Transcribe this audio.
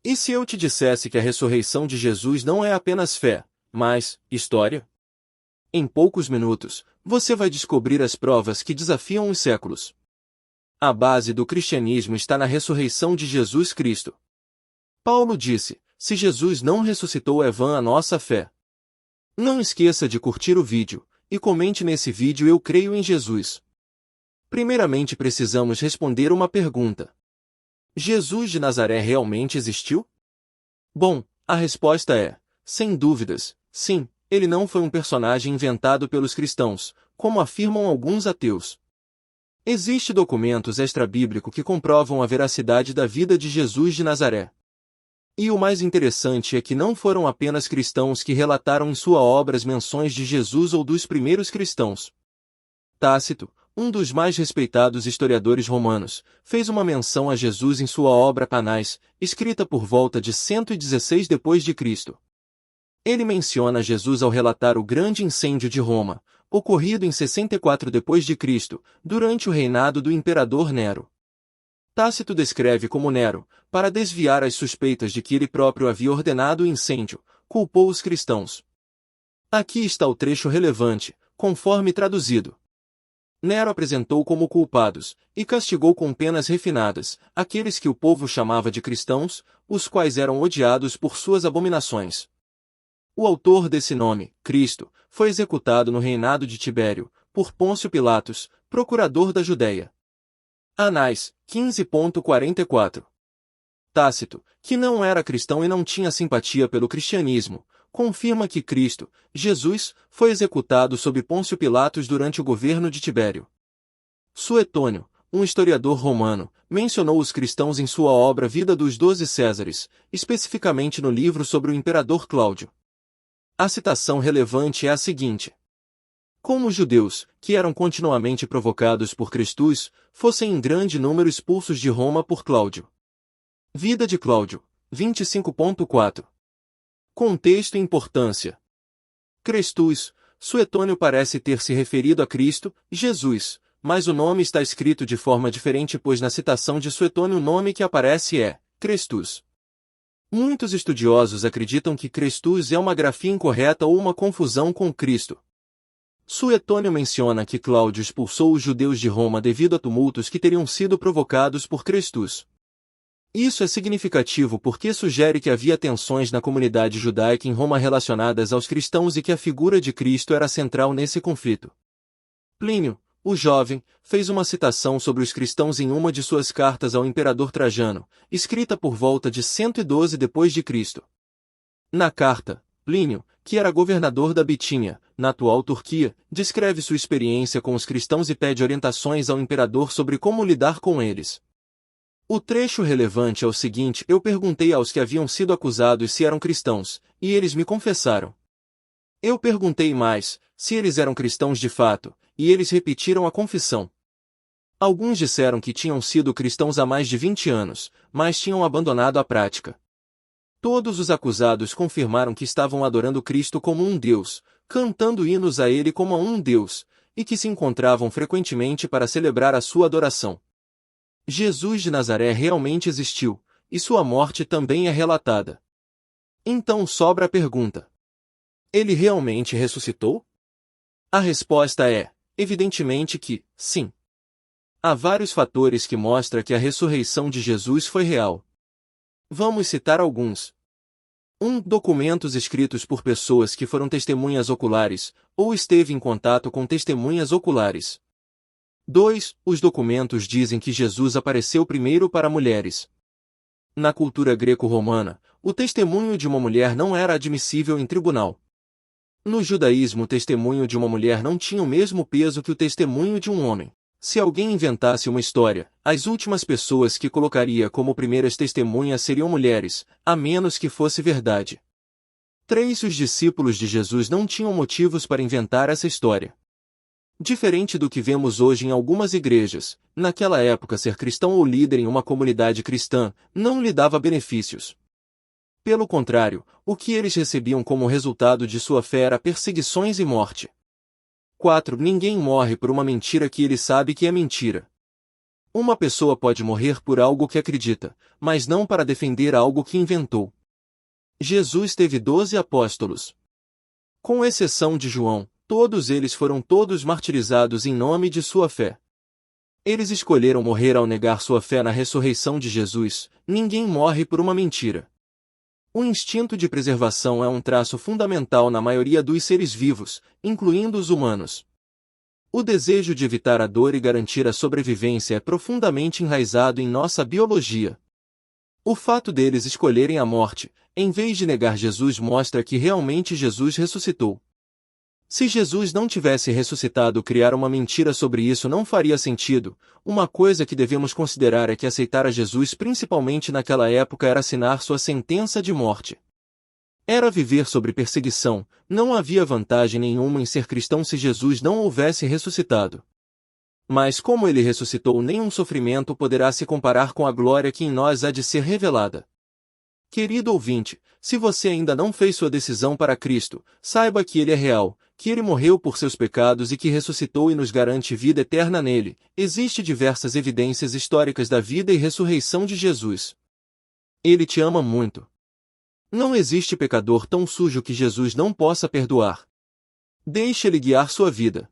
E se eu te dissesse que a ressurreição de Jesus não é apenas fé, mas história? Em poucos minutos, você vai descobrir as provas que desafiam os séculos. A base do cristianismo está na ressurreição de Jesus Cristo. Paulo disse: se Jesus não ressuscitou, é vã a nossa fé. Não esqueça de curtir o vídeo, e comente nesse vídeo: eu creio em Jesus. Primeiramente precisamos responder uma pergunta. Jesus de Nazaré realmente existiu? Bom, a resposta é, sem dúvidas, sim, ele não foi um personagem inventado pelos cristãos, como afirmam alguns ateus. Existem documentos extra-bíblicos que comprovam a veracidade da vida de Jesus de Nazaré. E o mais interessante é que não foram apenas cristãos que relataram em sua obra as menções de Jesus ou dos primeiros cristãos. Tácito, um dos mais respeitados historiadores romanos, fez uma menção a Jesus em sua obra Canais, escrita por volta de 116 d.C. Ele menciona Jesus ao relatar o grande incêndio de Roma, ocorrido em 64 d.C., durante o reinado do imperador Nero. Tácito descreve como Nero, para desviar as suspeitas de que ele próprio havia ordenado o incêndio, culpou os cristãos. Aqui está o trecho relevante, conforme traduzido. Nero apresentou como culpados, e castigou com penas refinadas, aqueles que o povo chamava de cristãos, os quais eram odiados por suas abominações. O autor desse nome, Cristo, foi executado no reinado de Tibério, por Pôncio Pilatos, procurador da Judéia. Anais, 15.44. Tácito, que não era cristão e não tinha simpatia pelo cristianismo, confirma que Cristo, Jesus, foi executado sob Pôncio Pilatos durante o governo de Tibério. Suetônio, um historiador romano, mencionou os cristãos em sua obra Vida dos 12 Césares, especificamente no livro sobre o imperador Cláudio. A citação relevante é a seguinte: como os judeus, que eram continuamente provocados por Cristus, fossem em grande número expulsos de Roma por Cláudio. Vida de Cláudio, 25.4. Contexto e importância. Cristus, Suetônio parece ter se referido a Cristo, Jesus, mas o nome está escrito de forma diferente, pois na citação de Suetônio o nome que aparece é Cristus. Muitos estudiosos acreditam que Cristus é uma grafia incorreta ou uma confusão com Cristo. Suetônio menciona que Cláudio expulsou os judeus de Roma devido a tumultos que teriam sido provocados por Cristus. Isso é significativo porque sugere que havia tensões na comunidade judaica em Roma relacionadas aos cristãos e que a figura de Cristo era central nesse conflito. Plínio, o jovem, fez uma citação sobre os cristãos em uma de suas cartas ao imperador Trajano, escrita por volta de 112 d.C. Na carta, Plínio, que era governador da Bitínia, na atual Turquia, descreve sua experiência com os cristãos e pede orientações ao imperador sobre como lidar com eles. O trecho relevante é o seguinte: eu perguntei aos que haviam sido acusados se eram cristãos, e eles me confessaram. Eu perguntei mais, se eles eram cristãos de fato, e eles repetiram a confissão. Alguns disseram que tinham sido cristãos há mais de 20 anos, mas tinham abandonado a prática. Todos os acusados confirmaram que estavam adorando Cristo como um Deus, cantando hinos a Ele como a um Deus, e que se encontravam frequentemente para celebrar a sua adoração. Jesus de Nazaré realmente existiu, e sua morte também é relatada. Então sobra a pergunta: ele realmente ressuscitou? A resposta é, evidentemente que, sim. Há vários fatores que mostram que a ressurreição de Jesus foi real. Vamos citar alguns. 1. Documentos escritos por pessoas que foram testemunhas oculares, ou esteve em contato com testemunhas oculares. 2. Os documentos dizem que Jesus apareceu primeiro para mulheres. Na cultura greco-romana, o testemunho de uma mulher não era admissível em tribunal. No judaísmo, o testemunho de uma mulher não tinha o mesmo peso que o testemunho de um homem. Se alguém inventasse uma história, as últimas pessoas que colocaria como primeiras testemunhas seriam mulheres, a menos que fosse verdade. 3. Os discípulos de Jesus não tinham motivos para inventar essa história. Diferente do que vemos hoje em algumas igrejas, naquela época ser cristão ou líder em uma comunidade cristã não lhe dava benefícios. Pelo contrário, o que eles recebiam como resultado de sua fé era perseguições e morte. 4. Ninguém morre por uma mentira que ele sabe que é mentira. Uma pessoa pode morrer por algo que acredita, mas não para defender algo que inventou. Jesus teve 12 apóstolos. Com exceção de João, todos eles foram todos martirizados em nome de sua fé. Eles escolheram morrer ao negar sua fé na ressurreição de Jesus. Ninguém morre por uma mentira. O instinto de preservação é um traço fundamental na maioria dos seres vivos, incluindo os humanos. O desejo de evitar a dor e garantir a sobrevivência é profundamente enraizado em nossa biologia. O fato deles escolherem a morte, em vez de negar Jesus, mostra que realmente Jesus ressuscitou. Se Jesus não tivesse ressuscitado, criar uma mentira sobre isso não faria sentido. Uma coisa que devemos considerar é que aceitar a Jesus, principalmente naquela época, era assinar sua sentença de morte. Era viver sob perseguição. Não havia vantagem nenhuma em ser cristão se Jesus não houvesse ressuscitado. Mas como ele ressuscitou, nenhum sofrimento poderá se comparar com a glória que em nós há de ser revelada. Querido ouvinte, se você ainda não fez sua decisão para Cristo, saiba que Ele é real, que Ele morreu por seus pecados e que ressuscitou e nos garante vida eterna nele. Existem diversas evidências históricas da vida e ressurreição de Jesus. Ele te ama muito. Não existe pecador tão sujo que Jesus não possa perdoar. Deixe Ele guiar sua vida.